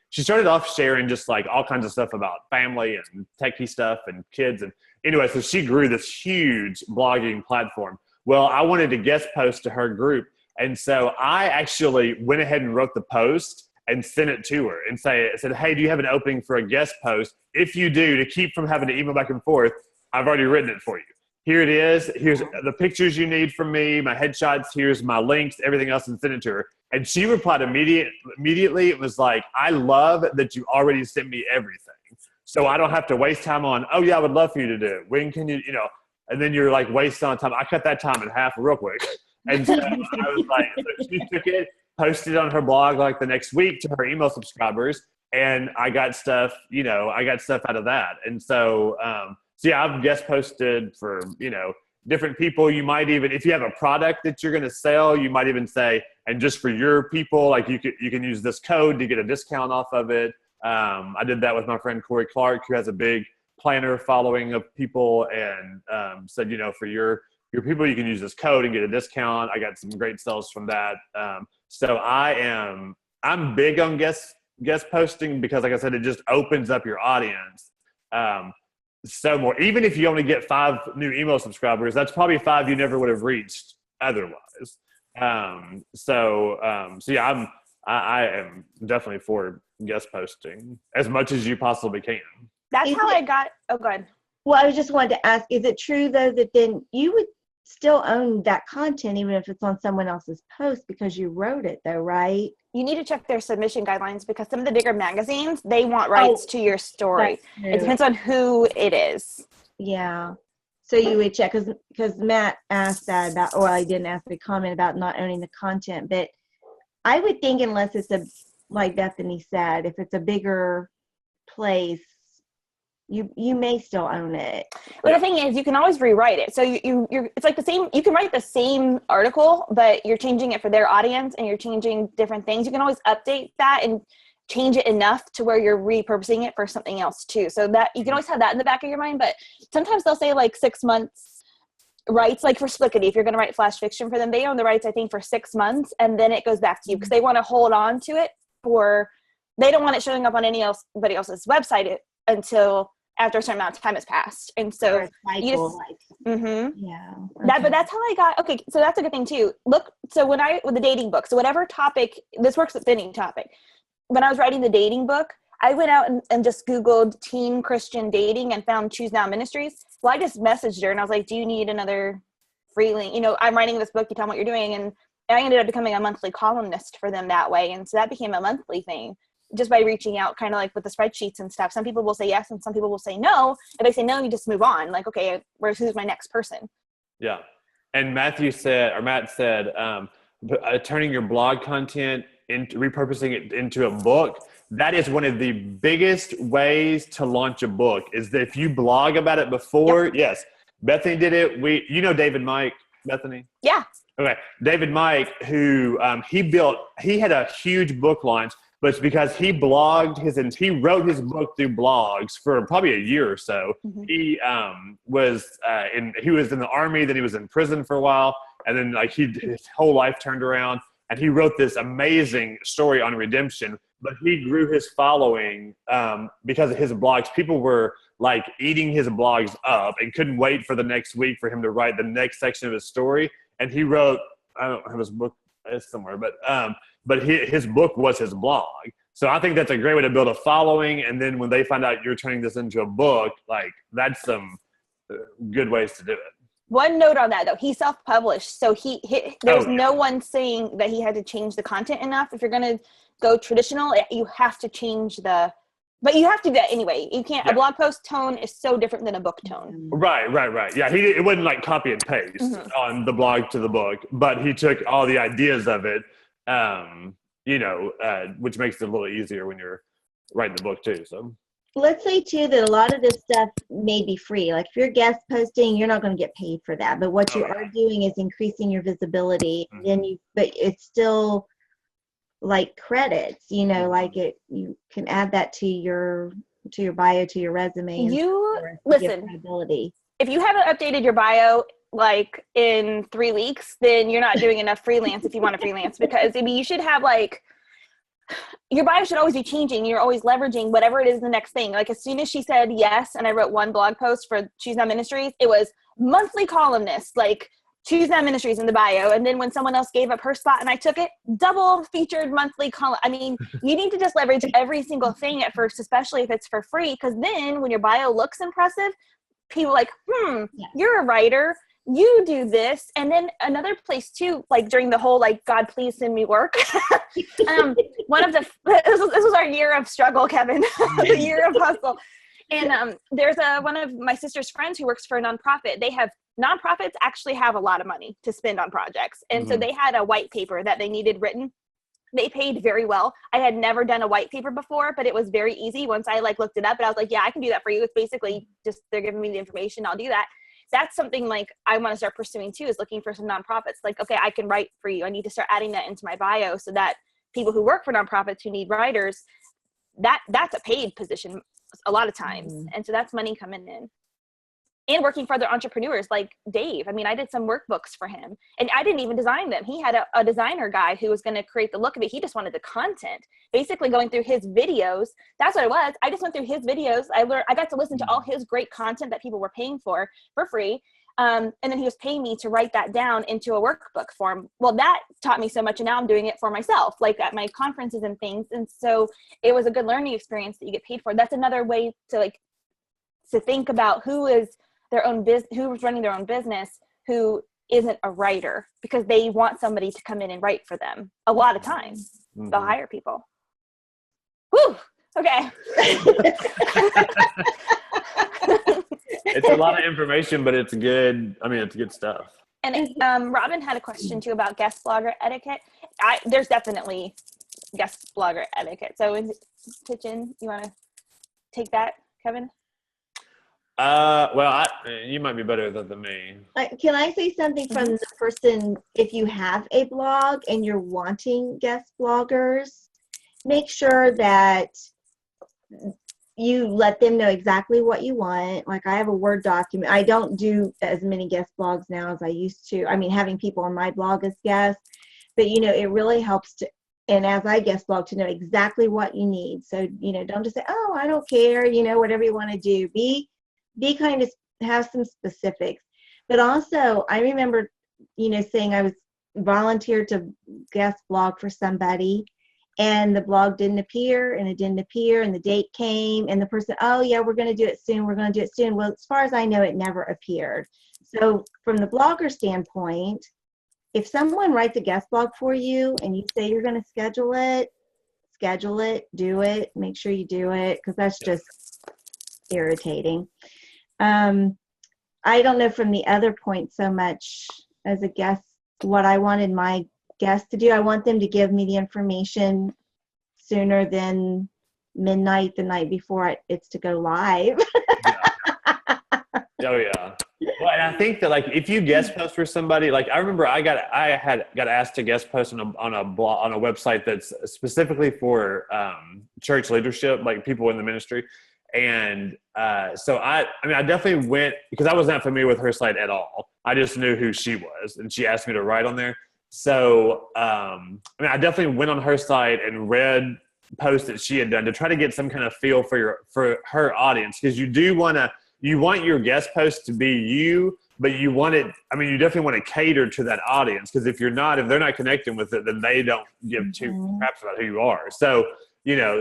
she started off sharing just like all kinds of stuff about family and techie stuff and kids. And anyway, so she grew this huge blogging platform. Well, I wanted to guest post to her group. And so I actually went ahead and wrote the post and sent it to her and said, hey, do you have an opening for a guest post? If you do, to keep from having to email back and forth, I've already written it for you. Here it is. Here's the pictures you need from me, my headshots. Here's my links, everything else, and sent it to her. And she replied immediately. It was like, I love that you already sent me everything. So I don't have to waste time on, oh yeah, I would love for you to do it. When can you, and then you're like wasting on time. I cut that time in half real quick. And so I was like, so she took it, posted it on her blog like the next week to her email subscribers. And I got stuff, out of that. And so, yeah, I've guest posted for, different people. You might even, if you have a product that you're going to sell, you might even say, and just for your people, like you can use this code to get a discount off of it. I did that with my friend Corey Clark, who has a big planner following of people, and said, for your people, you can use this code and get a discount. I got some great sales from that. So I'm big on guest posting because, like I said, it just opens up your audience. So more, even if you only get 5 new email subscribers, that's probably 5 you never would have reached otherwise. So yeah, I am definitely for guest posting as much as you possibly can. That's how I got, oh, go ahead. Well, I just wanted to ask, is it true though that then you would still own that content even if it's on someone else's post because you wrote it though, right? You need to check their submission guidelines because some of the bigger magazines, they want rights to your story. It depends on who it is. Yeah. So you would check, because Matt asked that about, or I didn't ask the comment about not owning the content, but I would think unless it's like Bethany said, if it's a bigger place, you may still own it. Well, the thing is, you can always rewrite it. So you're it's like the same. You can write the same article, but you're changing it for their audience, and you're changing different things. You can always update that and change it enough to where you're repurposing it for something else too. So that you can always have that in the back of your mind. But sometimes they'll say like 6 months rights, like for Splickety, if you're going to write flash fiction for them, they own the rights, I think, for 6 months, and then it goes back to you because they want to hold on to it they don't want it showing up on anybody else's website until after a certain amount of time has passed. And so you just, yeah. But that's how I got, okay. So that's a good thing too. Look, so with the dating book, so whatever topic, this works with any topic. When I was writing the dating book, I went out and just Googled teen Christian dating and found Choose Now Ministries. Well, I just messaged her and I was like, do you need another freelance? I'm writing this book, you tell me what you're doing. And I ended up becoming a monthly columnist for them that way. And so that became a monthly thing. Just by reaching out, kind of like with the spreadsheets and stuff. Some people will say yes and some people will say no. If they say no, you just move on. Like, okay, who's my next person? Yeah. And Matt said, turning your blog content into repurposing it into a book. That is one of the biggest ways to launch a book is that if you blog about it before, yes, Bethany did it. David Mike, Bethany? Yeah. Okay, David Mike, who he had a huge book launch, but it's because he wrote his book through blogs for probably a year or so. Mm-hmm. He was in the army, then he was in prison for a while, and then his whole life turned around, and he wrote this amazing story on redemption. But he grew his following because of his blogs. People were eating his blogs up and couldn't wait for the next week for him to write the next section of his story. And he wrote, I don't have his book somewhere, but his book was his blog. So I think that's a great way to build a following. And then when they find out you're turning this into a book, that's some good ways to do it. One note on that, though, he self-published. So there's no one saying that he had to change the content enough. If you're going to go traditional, you have to change but you have to do that anyway. You can't. Yeah. A blog post tone is so different than a book tone. Right. Yeah, it wasn't copy and paste on the blog to the book, but he took all the ideas of it, which makes it a little easier when you're writing the book too. So let's say too that a lot of this stuff may be free. Like if you're guest posting, you're not going to get paid for that. But what you are doing is increasing your visibility. Mm-hmm. But it's still credits, you can add that to your bio, to your resume. Listen, if you haven't updated your bio in 3 weeks, then you're not doing enough freelance if you want to freelance, because you should have your bio should always be changing. You're always leveraging whatever it is the next thing. As soon as she said yes, and I wrote one blog post for Choose Not Ministries, it was monthly columnist, Choose Not Ministries in the bio. And then when someone else gave up her spot and I took it, double featured monthly column. You need to just leverage every single thing at first, especially if it's for free. Because then when your bio looks impressive, people you're a writer, you do this. And then another place too, during the whole, God, please send me work. This was our year of struggle, Kevin, the year of hustle. And there's one of my sister's friends who works for a nonprofit. Nonprofits actually have a lot of money to spend on projects. And so they had a white paper that they needed written. They paid very well. I had never done a white paper before, but it was very easy once I looked it up, and I was yeah, I can do that for you. It's basically just, they're giving me the information. I'll do that. That's something I want to start pursuing too, is looking for some nonprofits. Okay, I can write for you. I need to start adding that into my bio so that people who work for nonprofits who need writers, that's a paid position a lot of times. And so that's money coming in. And working for other entrepreneurs like Dave. I did some workbooks for him, and I didn't even design them. He had a designer guy who was going to create the look of it. He just wanted the content, basically going through his videos. That's what it was. I just went through his videos. I got to listen to all his great content that people were paying for free. And then he was paying me to write that down into a workbook form. Well, that taught me so much, and now I'm doing it for myself, at my conferences and things. And so it was a good learning experience that you get paid for. That's another way to think about who's running their own business, who isn't a writer, because they want somebody to come in and write for them. A lot of times they'll hire people. Whew. Okay. It's a lot of information, but it's good. It's good stuff. And Robin had a question too about guest blogger etiquette. There's definitely guest blogger etiquette. So in kitchen, you want to take that, Kevin? You might be better than me. Can I say something from the person? If you have a blog and you're wanting guest bloggers, make sure that you let them know exactly what you want. I have a Word document. I don't do as many guest blogs now as I used to. Having people on my blog as guests, but it really helps to, and as I guest blog, to know exactly what you need. So, don't just say, oh, I don't care, whatever you want to do. Be kind of, have some specifics. But also, I remember, saying I was volunteered to guest blog for somebody, and the blog didn't appear, and the date came, and the person, oh yeah, we're going to do it soon. Well, as far as I know, it never appeared. So from the blogger standpoint, if someone writes a guest blog for you and you say you're going to schedule it, do it, make sure you do it, because that's just irritating. I don't know from the other point so much as a guest what I wanted my guests to do. I want them to give me the information sooner than midnight the night before it's to go live. Yeah. Oh yeah. Well, and I think that like if you guest post for somebody, like I remember I had got asked to guest post on a blog, on a website that's specifically for church leadership, like people in the ministry. And so I mean, I definitely went because I was not familiar with her site at all. I just knew who she was, and she asked me to write on there. So I mean, I definitely went on her site and read posts that she had done to try to get some kind of feel for her audience, because you want your guest post to be you, but you want it, I mean, you definitely want to cater to that audience, because if they're not connecting with it, then they don't give two craps about who you are. So,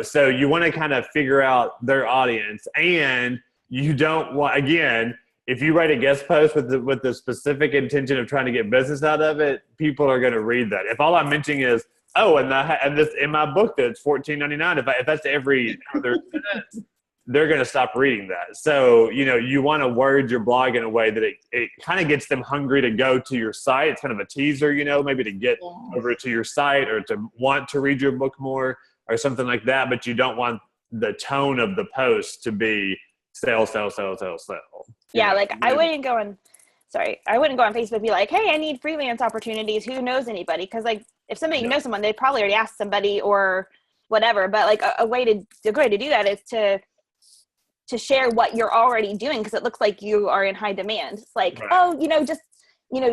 so you want to kind of figure out their audience, and you don't want, again, if you write a guest post with the specific intention of trying to get business out of it, people are going to read that. If all I'm mentioning is, oh, and this in my book that's $14.99, if that's every other sentence, they're going to stop reading that. So, you want to word your blog in a way that it kind of gets them hungry to go to your site. It's kind of a teaser, maybe to get over to your site or to want to read your book more or something like that. But you don't want the tone of the post to be sell, sell, sell, sell, sell. Yeah, like I wouldn't go on Facebook and be like, hey, I need freelance opportunities. Who knows anybody? Because like if somebody knows someone, they probably already asked somebody or whatever. But like a good way to do that is to share what you're already doing, because it looks like you are in high demand. It's like,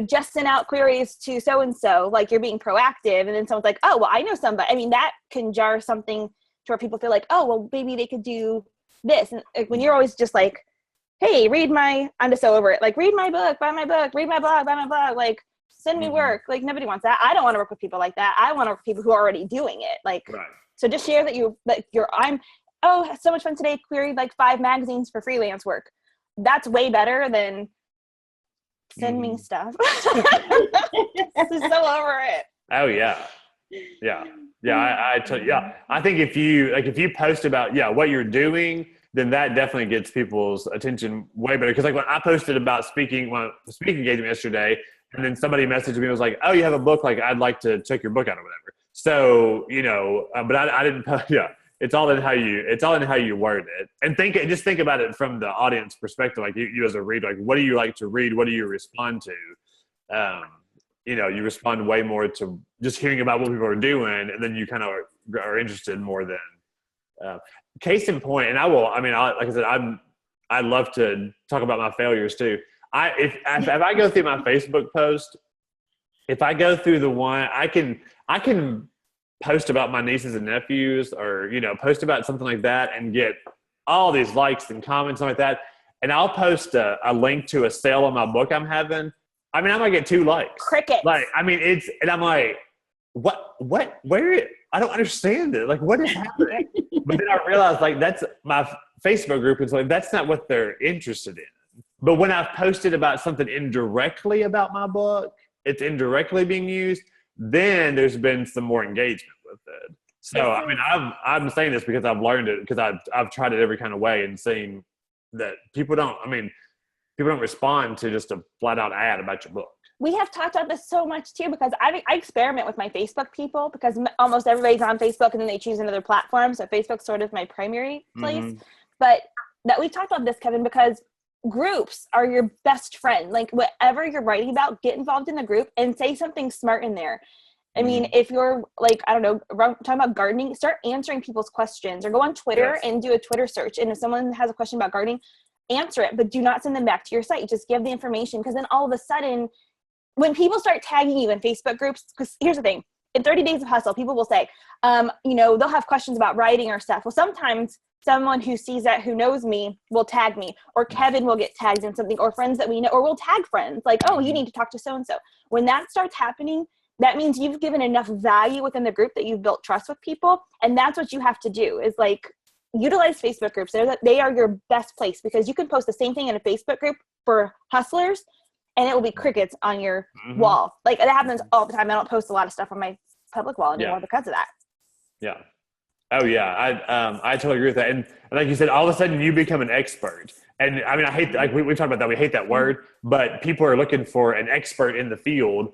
just send out queries to so-and-so, like you're being proactive. And then someone's like, oh, well, I know somebody. I mean, that can jar something to where people feel like, oh, well, maybe they could do this. And like, when you're always just like, hey, I'm just so over it. Like, read my book, buy my book, read my blog, buy my blog, like send me work. Like nobody wants that. I don't want to work with people like that. I want to work with people who are already doing it. Like, so just share that oh, so much fun today, queried like 5 magazines for freelance work. That's way better than send me stuff. This is so over it. Oh yeah. I think if you post about what you're doing, then that definitely gets people's attention way better. Because like when I posted about speaking engagement yesterday, and then somebody messaged me and was like, oh, you have a book, like I'd like to check your book out or whatever. So but I didn't post. It's all in how you word it, and just think about it from the audience perspective. Like you as a reader, like what do you like to read? What do you respond to? You respond way more to just hearing about what people are doing, and then you kind of are interested more than case in point. And like I said, I love to talk about my failures too. If I go through my Facebook post, if I go through the one, I can post about my nieces and nephews, or post about something like that, and get all these likes and comments and like that. And I'll post a link to a sale on my book I'm having. I mean, I might get 2 likes. Crickets. Like, I mean, and I'm like, where? I don't understand it. Like, what is happening? But then I realized, like, that's my Facebook group, and so like, that's not what they're interested in. But when I've posted about something indirectly about my book, it's indirectly being used, then there's been some more engagement with it. So, I mean, I'm saying this because I've learned it, because I've tried it every kind of way and seen that people don't respond to just a flat out ad about your book. We have talked about this so much too, because I experiment with my Facebook people, because almost everybody's on Facebook and then they choose another platform. So Facebook's sort of my primary place. But that we've talked about this, Kevin, because groups are your best friend. Like whatever you're writing about, get involved in the group and say something smart in there. I mean, if you're like, I don't know, talking about gardening, start answering people's questions, or go on Twitter and do a Twitter search. And if someone has a question about gardening, answer it, but do not send them back to your site. Just give the information, because then all of a sudden, when people start tagging you in Facebook groups, because here's the thing, in 30 Days of Hustle, people will say, they'll have questions about writing or stuff. Well, sometimes someone who sees that, who knows me, will tag me, or Kevin will get tagged in something, or friends that we know, or we'll tag friends like, oh, you need to talk to so-and-so. When that starts happening, that means you've given enough value within the group that you've built trust with people. And that's what you have to do, is like, utilize Facebook groups. They are your best place, because you can post the same thing in a Facebook group for hustlers and it will be crickets on your wall. Like that happens all the time. I don't post a lot of stuff on my public wall anymore because of that. Yeah. Oh yeah. I totally agree with that. And like you said, all of a sudden you become an expert. And I mean, I hate, like we talked about that. We hate that word, but people are looking for an expert in the field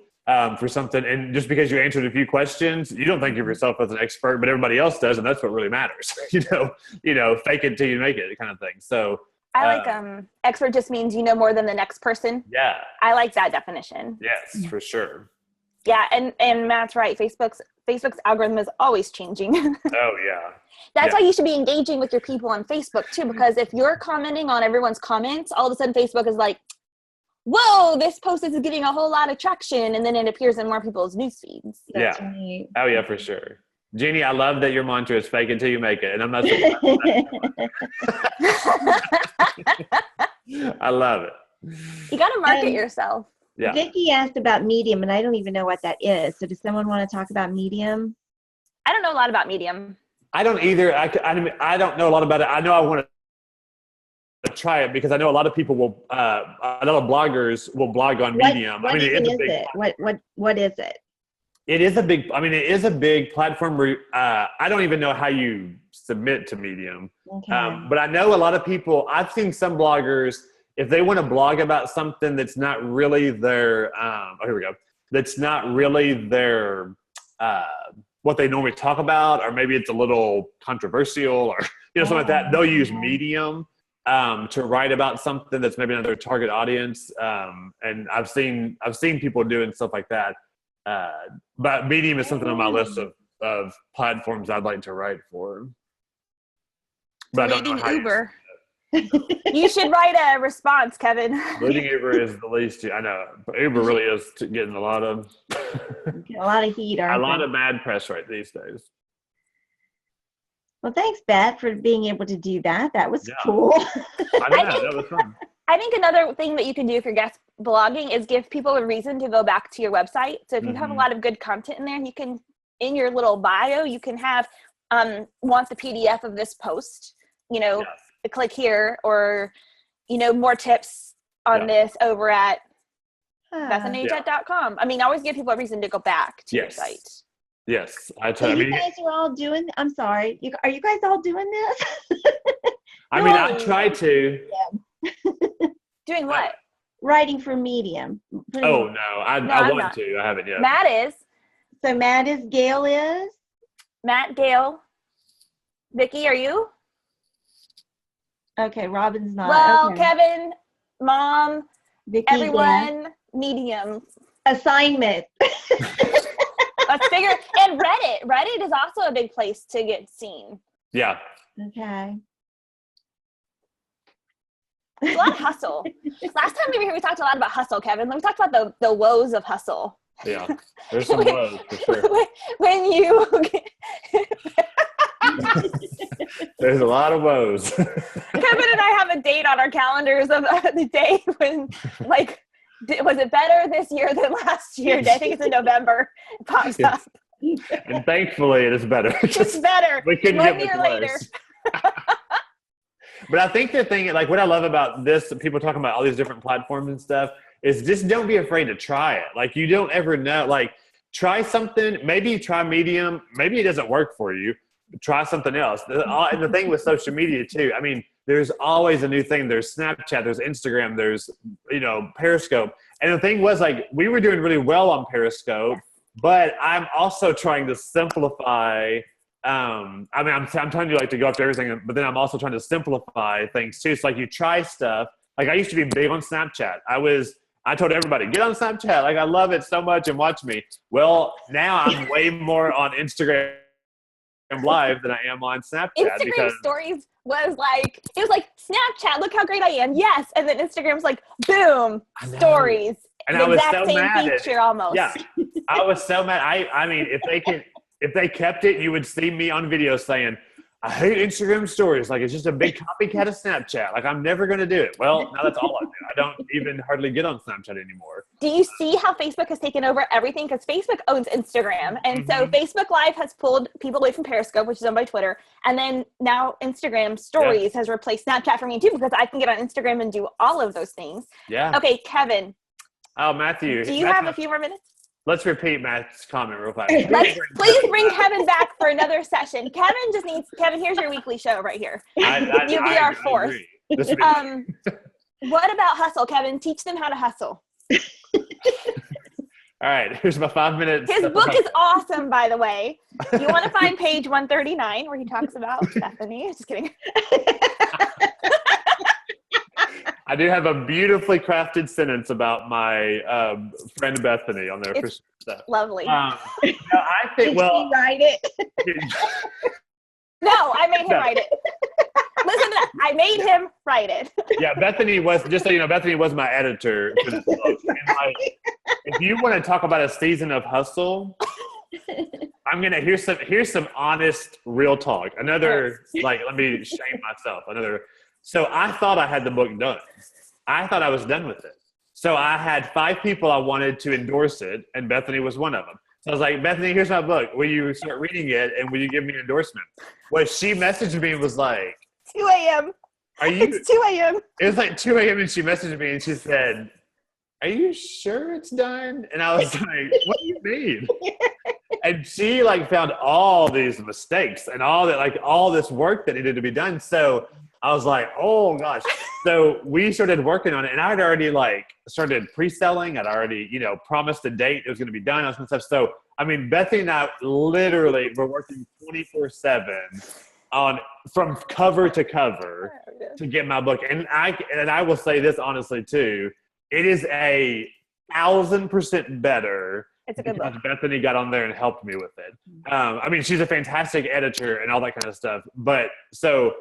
for something. And just because you answered a few questions, you don't think of yourself as an expert, but everybody else does. And that's what really matters, fake it till you make it kind of thing. So I like expert just means you know more than the next person. Yeah. I like that definition. Yes, for sure. Yeah, and Matt's right. Facebook's algorithm is always changing. Oh yeah. That's why you should be engaging with your people on Facebook too, because if you're commenting on everyone's comments, all of a sudden Facebook is like, whoa, this post is getting a whole lot of traction, and then it appears in more people's news feeds. Yeah. Right. Oh yeah, for sure. Jeannie, I love that your mantra is fake until you make it, and I'm not surprised. I love it. You got to market yourself. Yeah. Vicki asked about Medium, and I don't even know what that is. So does someone want to talk about Medium? I don't know a lot about Medium. I don't either. I don't know a lot about it. I know I want to try it because I know a lot of people will, a lot of bloggers will blog on Medium. What is it? What is it? It is a big platform where I don't even know how you submit to Medium. Okay. But I know a lot of people, I've seen some bloggers, if they want to blog about something that's not really their, that's not really their, what they normally talk about, or maybe it's a little controversial or, something like that, they'll use Medium to write about something that's maybe not their target audience. And I've seen people doing stuff like that. But Medium is something on my list of platforms I'd like to write for. But I don't know how Uber. You should write a response, Kevin. Leading Uber is the least. I know, but Uber really is getting a lot of heat. A lot of bad press right these days. Well, thanks, Beth, for being able to do that. That was cool. I know, that was fun. I think another thing that you can do if you're guest blogging is give people a reason to go back to your website. So if you have a lot of good content in there, you can, in your little bio, you can have want the PDF of this post, click here, or, more tips on this over at bethanajat.com. I mean, always give people a reason to go back to your site. Yes. So you guys are all doing, I'm sorry, are you guys all doing this? I mean, I try to. Doing what? Writing for Medium. Oh, no. I want to. I haven't yet. Matt is. So Matt is, Gail is? Matt, Gail. Vicki, are you? Okay, Robin's not. Well, okay. Kevin, Mom, Vicki, everyone, Medium. Assignment. Let's figure. And Reddit. Reddit is also a big place to get seen. Yeah. Okay. It's a lot of hustle. Last time we were here, we talked a lot about hustle, Kevin. We talked about the woes of hustle. Yeah, there's some woes for sure. When you there's a lot of woes. Kevin and I have a date on our calendars of the day when, was it better this year than last year? I think it's in November. It pops up. And thankfully, it is better. It's better. We couldn't 1 get year much later. worse. But I think the thing, what I love about this, people talking about all these different platforms and stuff, is just don't be afraid to try it. You don't ever know. Try something. Maybe try Medium. Maybe it doesn't work for you. Try something else. And the thing with social media too, I mean, there's always a new thing. There's Snapchat, there's Instagram, there's, Periscope. And the thing was, we were doing really well on Periscope, but I'm also trying to simplify. I'm telling you to go after everything, but then I'm also trying to simplify things too. So you try stuff. I used to be big on Snapchat. I told everybody, get on Snapchat. I love it so much and watch me. Well, now I'm way more on Instagram Live than I am on Snapchat. Instagram stories was it was Snapchat, look how great I am. Yes. And then Instagram's boom, stories. And the I was exact so same mad feature almost. Yeah. I was so mad. I mean, if they kept it, you would see me on video saying, I hate Instagram stories. It's just a big copycat of Snapchat. I'm never going to do it. Well, now that's all I do. I don't even hardly get on Snapchat anymore. Do you see how Facebook has taken over everything? Because Facebook owns Instagram. And so Facebook Live has pulled people away from Periscope, which is owned by Twitter. And then now Instagram stories has replaced Snapchat for me too, because I can get on Instagram and do all of those things. Yeah. Okay, Kevin. Oh, Matthew. Do you have a few more minutes? Let's repeat Matt's comment real fast. Please bring Kevin back for another session. Kevin, here's your weekly show right here. You'll be our fourth. What about hustle, Kevin? Teach them how to hustle. All right, here's my 5 minutes. His book is awesome, by the way. You want to find page 139 where he talks about Stephanie. Just kidding. I do have a beautifully crafted sentence about my friend Bethany on there for stuff. Lovely. No, I think, Did she write it? No, I made him write it. Listen to that. I made him write it. Yeah, Bethany was, just so you know, Bethany was my editor for this book. And like, if you want to talk about a season of hustle, I'm gonna here's some honest, real talk. Another, like, let me shame myself. So I thought I had the book done. I thought I was done with it. So I had 5 people I wanted to endorse it, and Bethany was one of them. So I was like, Bethany, here's my book. Will you start reading it, and will you give me an endorsement? Well, she messaged me and was like, 2 a.m. It's 2 a.m. It was like 2 a.m. and she messaged me and she said, are you sure it's done? And I was like, what do you mean? And she like found all these mistakes and all this work that needed to be done. So I was like, oh gosh. So we started working on it, and I had already like started pre-selling. I'd already, promised a date it was going to be done and stuff. So, I mean, Bethany and I literally were working 24/7 from cover to cover to get my book. And I will say this honestly too, it is 1,000% better. It's a good book. Bethany got on there and helped me with it. I mean, she's a fantastic editor and all that kind of stuff. But so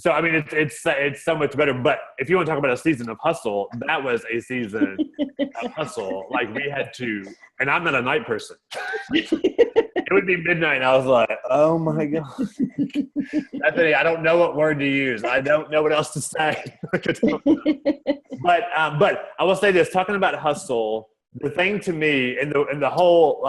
I mean, it's so much better. But if you want to talk about a season of hustle, that was a season of hustle. Like we had to, and I'm not a night person. It would be midnight, and I was like, "Oh my god, Bethany, I don't know what word to use. I don't know what else to say." But I will say this: talking about hustle, the thing to me, and the whole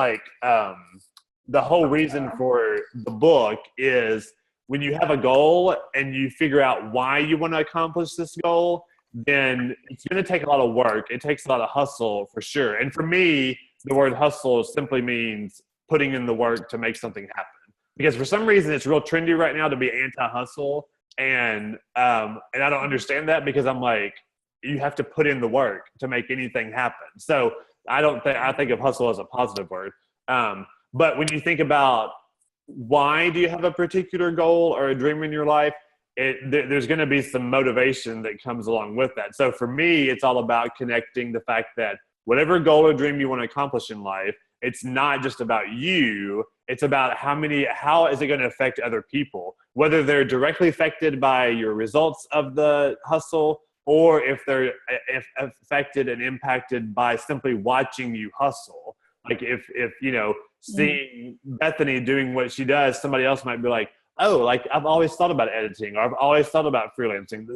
the whole reason for the book is when you have a goal and you figure out why you want to accomplish this goal, then it's going to take a lot of work. It takes a lot of hustle for sure. And for me, the word hustle simply means putting in the work to make something happen. Because for some reason, it's real trendy right now to be anti-hustle. And I don't understand that, because I'm like, you have to put in the work to make anything happen. So I think of hustle as a positive word. But when you think about why do you have a particular goal or a dream in your life, there's going to be some motivation that comes along with that. So for me, it's all about connecting the fact that whatever goal or dream you want to accomplish in life, it's not just about you. It's about how is it going to affect other people, whether they're directly affected by your results of the hustle, or if they're affected and impacted by simply watching you hustle. Like if seeing Bethany doing what she does, somebody else might be like, oh, like I've always thought about editing, or I've always thought about freelancing.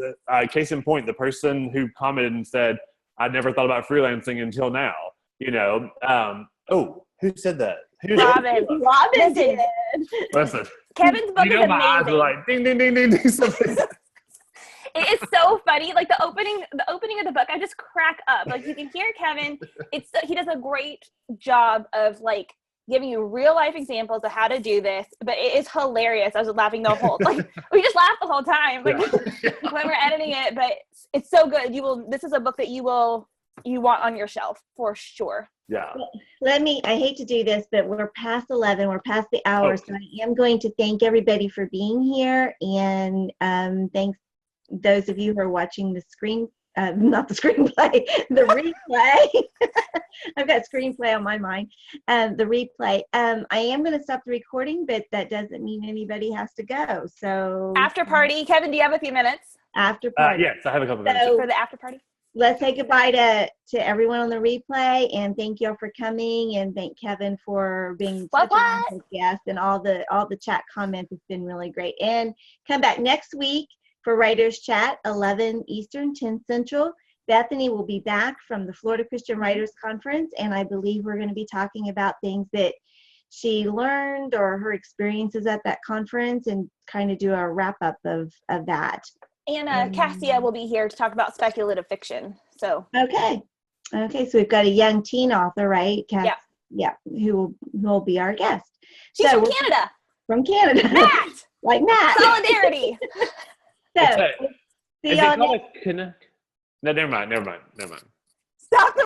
Case in point, the person who commented and said, I never thought about freelancing until now. Who said that? Robin did. Listen, Kevin's book is amazing. My eyes are like ding, ding, ding, ding, ding. It is so funny. Like the opening of the book, I just crack up. Like you can hear Kevin. He does a great job of like giving you real life examples of how to do this, but it is hilarious. I was laughing the whole we just laughed the whole time when we're editing it, but it's so good. This is a book that you want on your shelf for sure. Yeah. I hate to do this, but we're past 11, we're past the hour. So I am going to thank everybody for being here, and thanks those of you who are watching the not the screenplay, the replay. I've got screenplay on my mind. The replay. I am going to stop the recording, but that doesn't mean anybody has to go. So after party, Kevin, do you have a few minutes? After party. Yes, I have a couple minutes for the after party. Let's say goodbye to everyone on the replay, and thank you all for coming, and thank Kevin for being such a wonderful guest, and all the chat comments. It's been really great. And come back next week for Writers Chat, 11 Eastern, 10 Central. Bethany will be back from the Florida Christian Writers Conference, and I believe we're going to be talking about things that she learned or her experiences at that conference, and kind of do a wrap-up of that. And Cassia will be here to talk about speculative fiction. So Okay, so we've got a young teen author, right? Yeah, who will be our guest. She's from Canada. From Canada. Matt! Like Matt. Solidarity. So, is it called a connect? No, never mind. Stop the